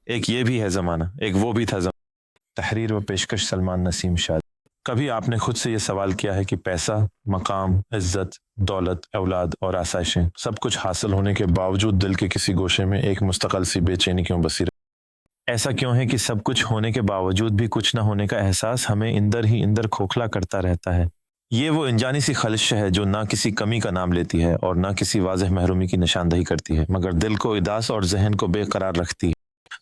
ایک یہ بھی ہے زمانہ، ایک وہ بھی تھا زمانہ۔ تحریر و پیشکش سلمان نسیم شاد۔ کبھی آپ نے خود سے یہ سوال کیا ہے کہ پیسہ، مقام، عزت، دولت، اولاد اور آسائشیں سب کچھ حاصل ہونے کے باوجود دل کے کسی گوشے میں ایک مستقل سی بے چینی کیوں بسی رہے؟ ایسا کیوں ہے کہ سب کچھ ہونے کے باوجود بھی کچھ نہ ہونے کا احساس ہمیں اندر ہی اندر کھوکھلا کرتا رہتا ہے؟ یہ وہ انجانی سی خلش ہے جو نہ کسی کمی کا نام لیتی ہے اور نہ کسی واضح محرومی کی نشاندہی کرتی ہے، مگر دل کو اداس اور ذہن کو بے قرار رکھتی ہے۔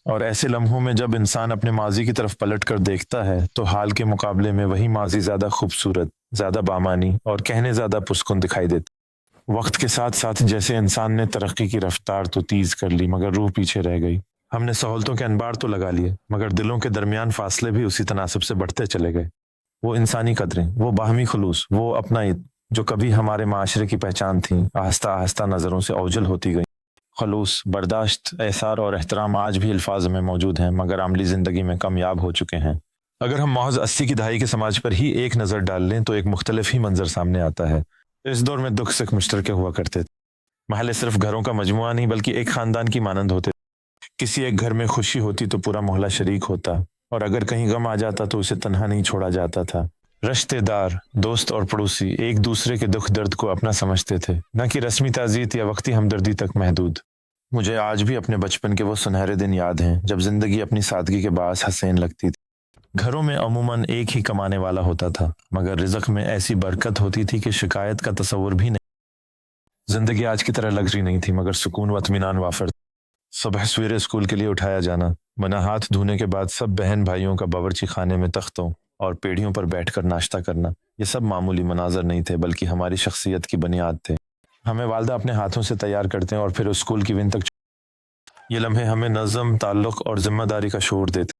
اور ایسے لمحوں میں جب انسان اپنے ماضی کی طرف پلٹ کر دیکھتا ہے تو حال کے مقابلے میں وہی ماضی زیادہ خوبصورت، زیادہ بامانی اور کہنے زیادہ پرسکون دکھائی دیتا۔ وقت کے ساتھ ساتھ جیسے انسان نے ترقی کی رفتار تو تیز کر لی مگر روح پیچھے رہ گئی۔ ہم نے سہولتوں کے انبار تو لگا لیے مگر دلوں کے درمیان فاصلے بھی اسی تناسب سے بڑھتے چلے گئے۔ وہ انسانی قدریں، وہ باہمی خلوص، وہ اپنائیت جو کبھی ہمارے معاشرے کی پہچان تھیں، آہستہ آہستہ نظروں سے اوجھل ہوتی گئی۔ خلوص، برداشت، احسار اور احترام آج بھی الفاظ میں موجود ہیں مگر عملی زندگی میں کمیاب ہو چکے ہیں۔ اگر ہم محض 80 کی دہائی کے سماج پر ہی ایک نظر ڈال لیں تو ایک مختلف ہی منظر سامنے آتا ہے۔ اس دور میں دکھ سکھ مشترکے ہوا کرتے تھے۔ محلے صرف گھروں کا مجموعہ نہیں بلکہ ایک خاندان کی مانند ہوتے تھے۔ کسی ایک گھر میں خوشی ہوتی تو پورا محلہ شریک ہوتا، اور اگر کہیں غم آ جاتا تو اسے تنہا نہیں چھوڑا جاتا تھا۔ رشتے دار، دوست اور پڑوسی ایک دوسرے کے دکھ درد کو اپنا سمجھتے تھے، نہ کہ رسمی تعزیت یا وقتی ہمدردی تک محدود۔ مجھے آج بھی اپنے بچپن کے وہ سنہرے دن یاد ہیں جب زندگی اپنی سادگی کے باعث حسین لگتی تھی۔ گھروں میں عموماً ایک ہی کمانے والا ہوتا تھا مگر رزق میں ایسی برکت ہوتی تھی کہ شکایت کا تصور بھی نہیں۔ زندگی آج کی طرح لگژری نہیں تھی مگر سکون و اطمینان وافر تھا۔ صبح سویرے اسکول کے لیے اٹھایا جانا، بنا ہاتھ دھونے کے بعد سب بہن بھائیوں کا باورچی خانے میں تختوں اور پیڑھیوں پر بیٹھ کر ناشتہ کرنا، یہ سب معمولی مناظر نہیں تھے بلکہ ہماری شخصیت کی بنیاد تھے۔ ہمیں والدہ اپنے ہاتھوں سے تیار کرتے اور پھر اسکول کی ون تک۔ یہ لمحے ہمیں نظم، تعلق اور ذمہ داری کا شعور دیتے۔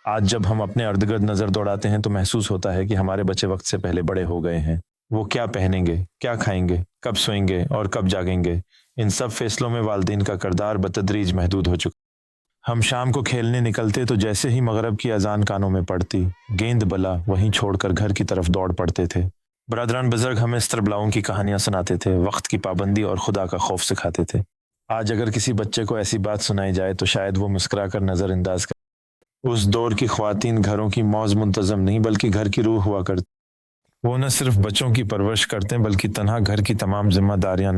آج جب ہم اپنے ارد گرد نظر دوڑاتے ہیں تو محسوس ہوتا ہے کہ ہمارے بچے وقت سے پہلے بڑے ہو گئے ہیں۔ وہ کیا پہنیں گے، کیا کھائیں گے، کب سوئیں گے اور کب جاگیں گے، ان سب فیصلوں میں والدین کا کردار بتدریج محدود ہو چکا۔ ہم شام کو کھیلنے نکلتے تو جیسے ہی مغرب کی اذان کانوں میں پڑتی، گیند بلا وہیں چھوڑ کر گھر کی طرف دوڑ پڑتے تھے۔ برادران بزرگ ہمیں استربلاؤں کی کہانیاں سناتے تھے، وقت کی پابندی اور خدا کا خوف سکھاتے تھے۔ آج اگر کسی بچے کو ایسی بات سنائی جائے تو شاید وہ مسکرا کر نظر انداز کر۔ اس دور کی خواتین گھروں کی موز منتظم نہیں بلکہ گھر کی روح ہوا کرتی۔ وہ نہ صرف بچوں کی پرورش کرتے بلکہ تنہا گھر کی تمام ذمہ داریاں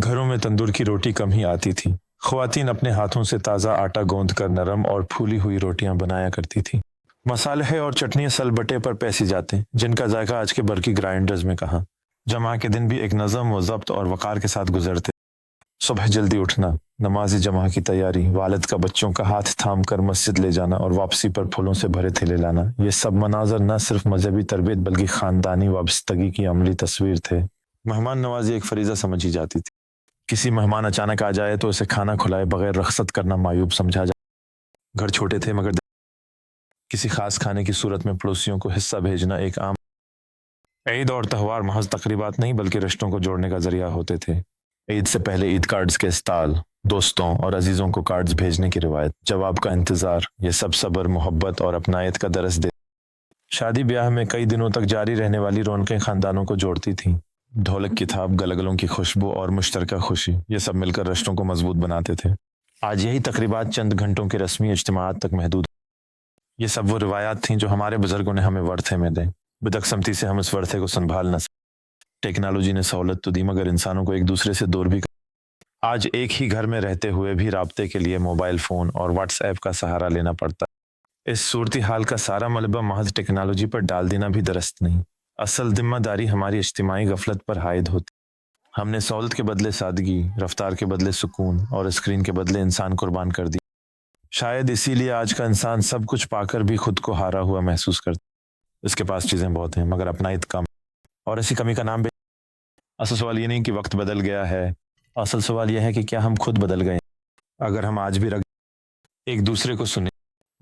گھروں میں تندور کی روٹی کم ہی آتی تھی۔ خواتین اپنے ہاتھوں سے تازہ آٹا گوندھ کر نرم اور پھولی ہوئی روٹیاں بنایا کرتی تھی۔ مصالحے اور چٹنیاں سل بٹے پر پیسی جاتے جن کا ذائقہ آج کے برقی گرائنڈرز میں کہاں۔ جمعہ کے دن بھی ایک نظم و ضبط اور وقار کے ساتھ گزرتے۔ صبح جلدی اٹھنا، نماز جمعہ کی تیاری، والد کا بچوں کا ہاتھ تھام کر مسجد لے جانا اور واپسی پر پھولوں سے بھرے تھیلے لانا، یہ سب مناظر نہ صرف مذہبی تربیت بلکہ خاندانی وابستگی کی عملی تصویر تھے۔ مہمان نوازی ایک فریضہ سمجھی جاتی تھی۔ کسی مہمان اچانک آ جائے تو اسے کھانا کھلائے بغیر رخصت کرنا معیوب سمجھا جائے۔ گھر چھوٹے تھے مگر کسی خاص کھانے کی صورت میں پڑوسیوں کو حصہ بھیجنا ایک عام۔ عید اور تہوار محض تقریبات نہیں بلکہ رشتوں کو جوڑنے کا ذریعہ ہوتے تھے۔ عید سے پہلے عید کارڈز کے اسٹال، دوستوں اور عزیزوں کو کارڈز بھیجنے کی روایت، جواب کا انتظار، یہ سب صبر، محبت اور اپنائیت کا درس دے۔ شادی بیاہ میں کئی دنوں تک جاری رہنے والی رونقیں خاندانوں کو جوڑتی تھیں۔ ڈھولک کی تھاپ، گلگلوں کی خوشبو اور مشترکہ خوشی، یہ سب مل کر رشتوں کو مضبوط بناتے تھے۔ آج یہی تقریبات چند گھنٹوں کے رسمی اجتماعات تک محدود۔ یہ سب وہ روایات تھیں جو ہمارے بزرگوں نے ہمیں ورثے میں دیں۔ بدقسمتی سے ہم اس ورثے کو سنبھال نہ سکتے۔ ٹیکنالوجی نے سہولت تو دی مگر انسانوں کو ایک دوسرے سے دور بھی کر۔ آج ایک ہی گھر میں رہتے ہوئے بھی رابطے کے لیے موبائل فون اور واٹس ایپ کا سہارا لینا پڑتا ہے۔ اس صورتحال کا سارا ملبہ محض ٹیکنالوجی پر ڈال دینا بھی درست نہیں۔ اصل ذمہ داری ہماری اجتماعی غفلت پر عائد ہوتی۔ ہم نے سہولت کے بدلے سادگی، رفتار کے بدلے سکون اور اسکرین کے بدلے انسان قربان کر دی۔ شاید اسی لیے آج کا انسان سب کچھ پا کر بھی خود کو ہارا ہوا محسوس کرتا۔ اس کے پاس چیزیں بہت ہیں مگر اپنائیت کم، اور ایسی کمی کا نام اصل سوال یہ نہیں کہ وقت بدل گیا ہے، اصل سوال یہ ہے کہ کیا ہم خود بدل گئے۔ اگر ہم آج بھی ایک دوسرے کو سنیں،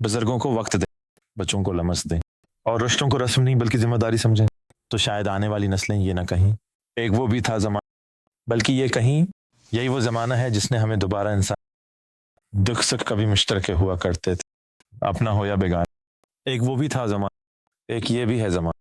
بزرگوں کو وقت دیں، بچوں کو لمس دیں اور رشتوں کو رسم نہیں بلکہ ذمہ داری سمجھیں تو شاید آنے والی نسلیں یہ نہ کہیں ایک وہ بھی تھا زمانہ، بلکہ یہ کہیں یہی وہ زمانہ ہے جس نے ہمیں دوبارہ انسان دکھ سکھ کبھی مشترکے ہوا کرتے تھے، اپنا ہو یا بیگانہ۔ ایک وہ بھی تھا زمانہ، ایک یہ بھی ہے زمانہ۔